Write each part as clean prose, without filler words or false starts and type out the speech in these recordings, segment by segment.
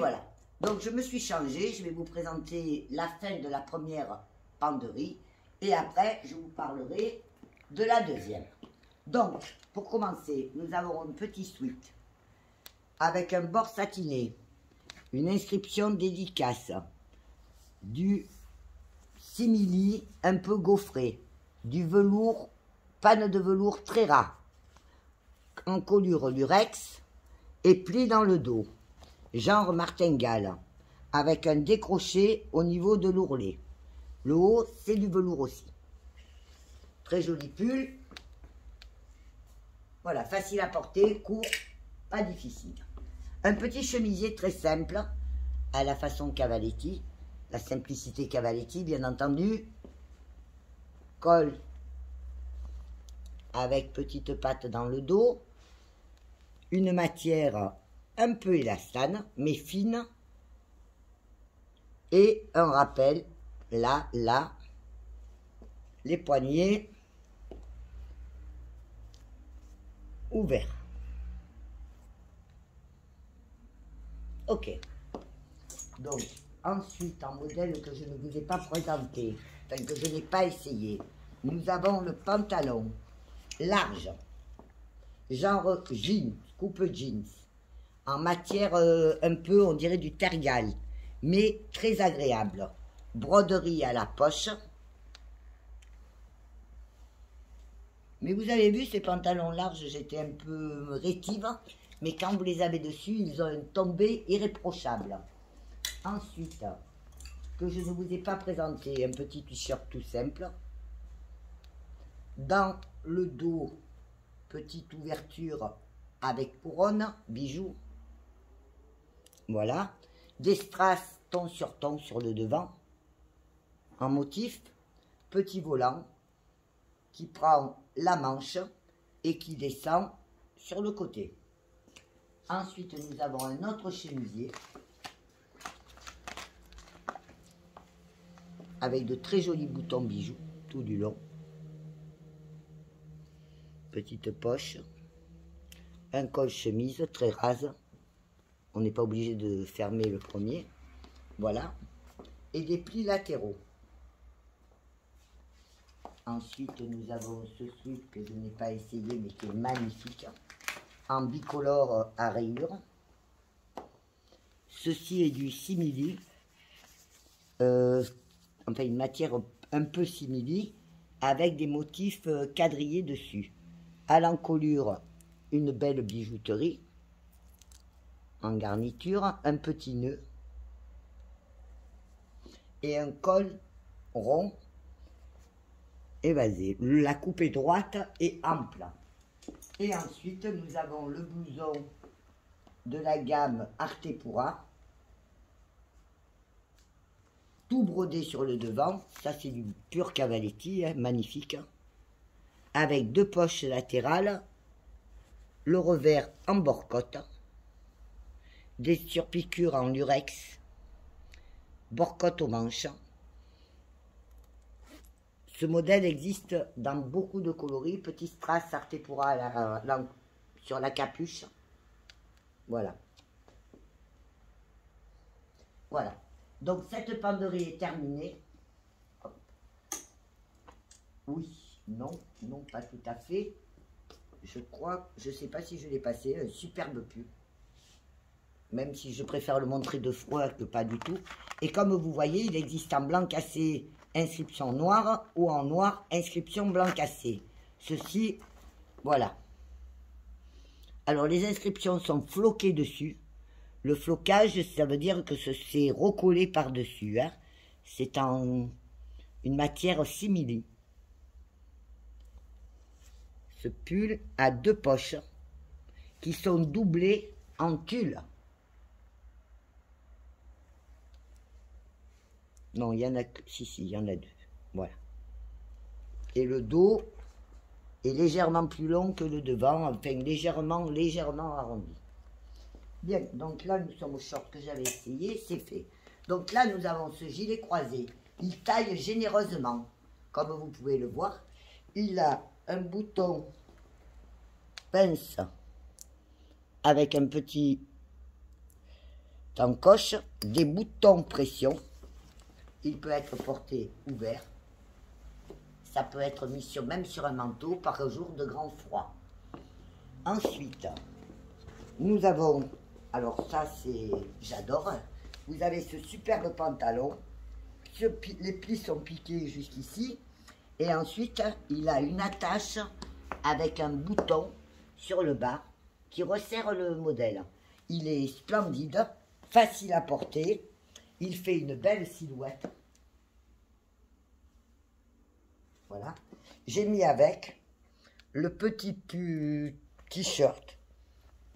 voilà. Donc, je me suis changée. Je vais vous présenter la fin de la première penderie. Et après, je vous parlerai de la deuxième. Donc, pour commencer, nous avons un petit sweat avec un bord satiné, une inscription dédicace, du simili un peu gaufré, du velours, panne de velours très ras, encolure lurex et pli dans le dos, genre martingale, avec un décroché au niveau de l'ourlet. Le haut, c'est du velours aussi. Très joli pull. Voilà, facile à porter, court, pas difficile. Un petit chemisier très simple, à la façon Cavaletti. La simplicité Cavaletti, bien entendu. Col avec petite patte dans le dos. Une matière un peu élastane, mais fine. Et un rappel, là, les poignets ouverts. Ok. Donc, ensuite, en modèle que je ne vous ai pas présenté, enfin que je n'ai pas essayé, nous avons le pantalon large, genre jeans, coupe jeans, en matière un peu, on dirait du tergal, mais très agréable. Broderie à la poche. Mais vous avez vu, ces pantalons larges, j'étais un peu rétive, mais quand vous les avez dessus, ils ont un tombé irréprochable. Ensuite, que je ne vous ai pas présenté, un petit t-shirt tout simple. Dans le dos, petite ouverture avec couronne, bijoux. Voilà. Des strass ton sur le devant, en motif, petit volant qui prend la manche et qui descend sur le côté. Ensuite, nous avons un autre chemisier avec de très jolis boutons bijoux tout du long. Petite poche, un col chemise très rase. On n'est pas obligé de fermer le premier. Voilà. Et des plis latéraux. Ensuite, nous avons ce sweat que je n'ai pas essayé, mais qui est magnifique, en bicolore à rayures. Ceci est du simili, enfin une matière un peu simili, avec des motifs quadrillés dessus. À l'encolure, une belle bijouterie, en garniture, un petit nœud, et un col rond, évasé. La coupe est droite et ample. Et ensuite, nous avons le blouson de la gamme Artepura, tout brodé sur le devant. Ça, c'est du pur Cavaletti, hein, magnifique. Avec deux poches latérales, le revers en borcotte, des surpiqûres en lurex, borcotte aux manches. Ce modèle existe dans beaucoup de coloris. Petit strass Artepura sur la capuche. Voilà. Voilà. Donc cette penderie est terminée. Hop. Oui, non, non, pas tout à fait. Je crois, je ne sais pas si je l'ai passé, un superbe pull. Même si je préfère le montrer de froid que pas du tout. Et comme vous voyez, il existe en blanc cassé, inscription noire, ou en noir, inscription blanc cassé. Ceci, voilà. Alors, les inscriptions sont floquées dessus. Le flocage, ça veut dire que c'est recollé par-dessus. Hein. C'est en une matière simili. Ce pull a deux poches qui sont doublées en tulle. Non, il y en a que... Si, il y en a deux. Voilà. Et le dos est légèrement plus long que le devant, enfin légèrement arrondi. Bien, donc là, nous sommes au short que j'avais essayé, c'est fait. Donc là, nous avons ce gilet croisé. Il taille généreusement, comme vous pouvez le voir. Il a un bouton pince avec un petit encoche des boutons pression. Il peut être porté ouvert. Ça peut être mis même sur un manteau par jour de grand froid. Ensuite, nous avons, alors ça c'est, j'adore, vous avez ce superbe pantalon. Les plis sont piqués jusqu'ici. Et ensuite, il a une attache avec un bouton sur le bas qui resserre le modèle. Il est splendide, facile à porter. Il fait une belle silhouette. Voilà. J'ai mis avec le petit t-shirt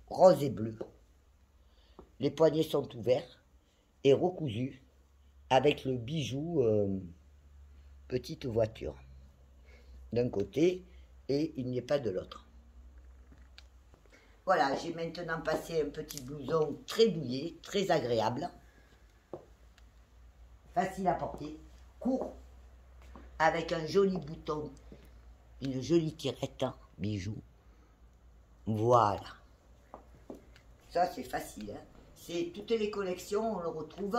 rose et bleu. Les poignets sont ouverts et recousus avec le bijou petite voiture d'un côté et il n'y est pas de l'autre. Voilà, j'ai maintenant passé un petit blouson très douillet, très agréable, facile à porter, court, avec un joli bouton, une jolie tirette, bijou. Voilà. Ça c'est facile, hein. C'est toutes les collections, on le retrouve.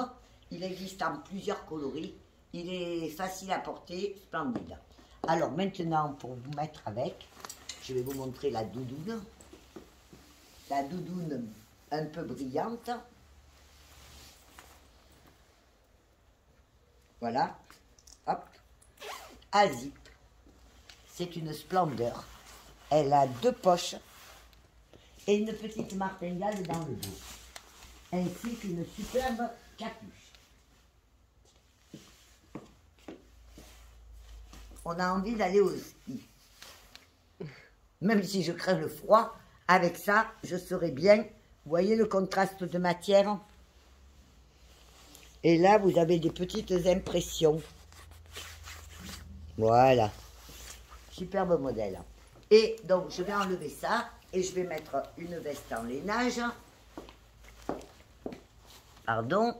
Il existe en plusieurs coloris. Il est facile à porter, splendide. Alors maintenant, pour vous mettre avec, je vais vous montrer la doudoune. La doudoune un peu brillante. Voilà. Hop. À zip. C'est une splendeur. Elle a 2 poches et une petite martingale dans le dos. Ainsi qu'une superbe capuche. On a envie d'aller au ski. Même si je crains le froid, avec ça, je serai bien. Vous voyez le contraste de matière? Et là, vous avez des petites impressions. Voilà. Superbe modèle. Et donc, je vais enlever ça et je vais mettre une veste en lainage. Pardon.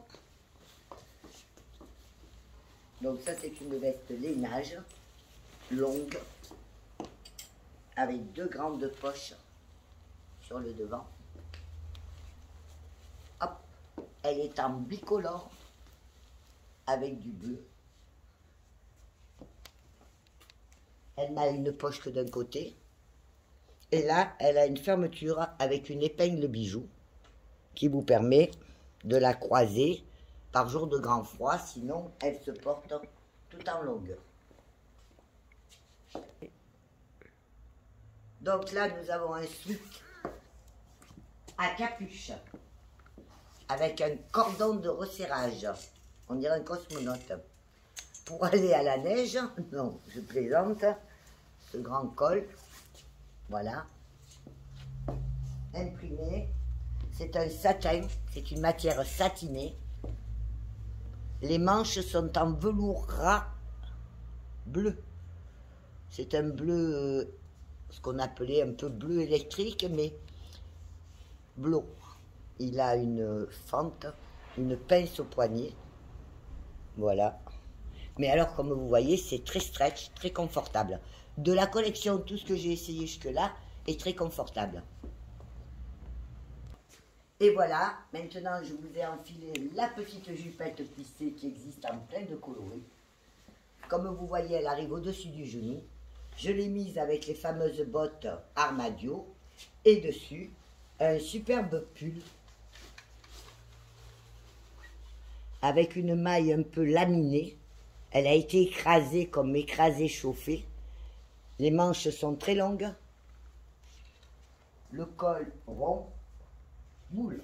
Donc ça, c'est une veste lainage. Longue, avec 2 grandes poches sur le devant. Hop, elle est en bicolore, avec du bleu. Elle n'a une poche que d'un côté. Et là, elle a une fermeture avec une épingle bijou qui vous permet de la croiser par jour de grand froid. Sinon, elle se porte tout en longueur. Donc là, nous avons un sweat à capuche avec un cordon de resserrage. On dirait un cosmonaute. Pour aller à la neige, non, je plaisante, ce grand col, voilà, imprimé. C'est un satin, c'est une matière satinée. Les manches sont en velours ras bleu. C'est un bleu, ce qu'on appelait un peu bleu électrique, mais bleu. Il a une fente, une pince au poignet. Voilà. Mais alors, comme vous voyez, c'est très stretch, très confortable. De la collection, tout ce que j'ai essayé jusque-là est très confortable. Et voilà, maintenant je vous ai enfilé la petite jupette plissée qui existe en plein de coloris. Comme vous voyez, elle arrive au-dessus du genou. Je l'ai mise avec les fameuses bottes Armadio. Et dessus, un superbe pull avec une maille un peu laminée. Elle a été écrasée comme écrasée chauffée. Les manches sont très longues. Le col rond, moule.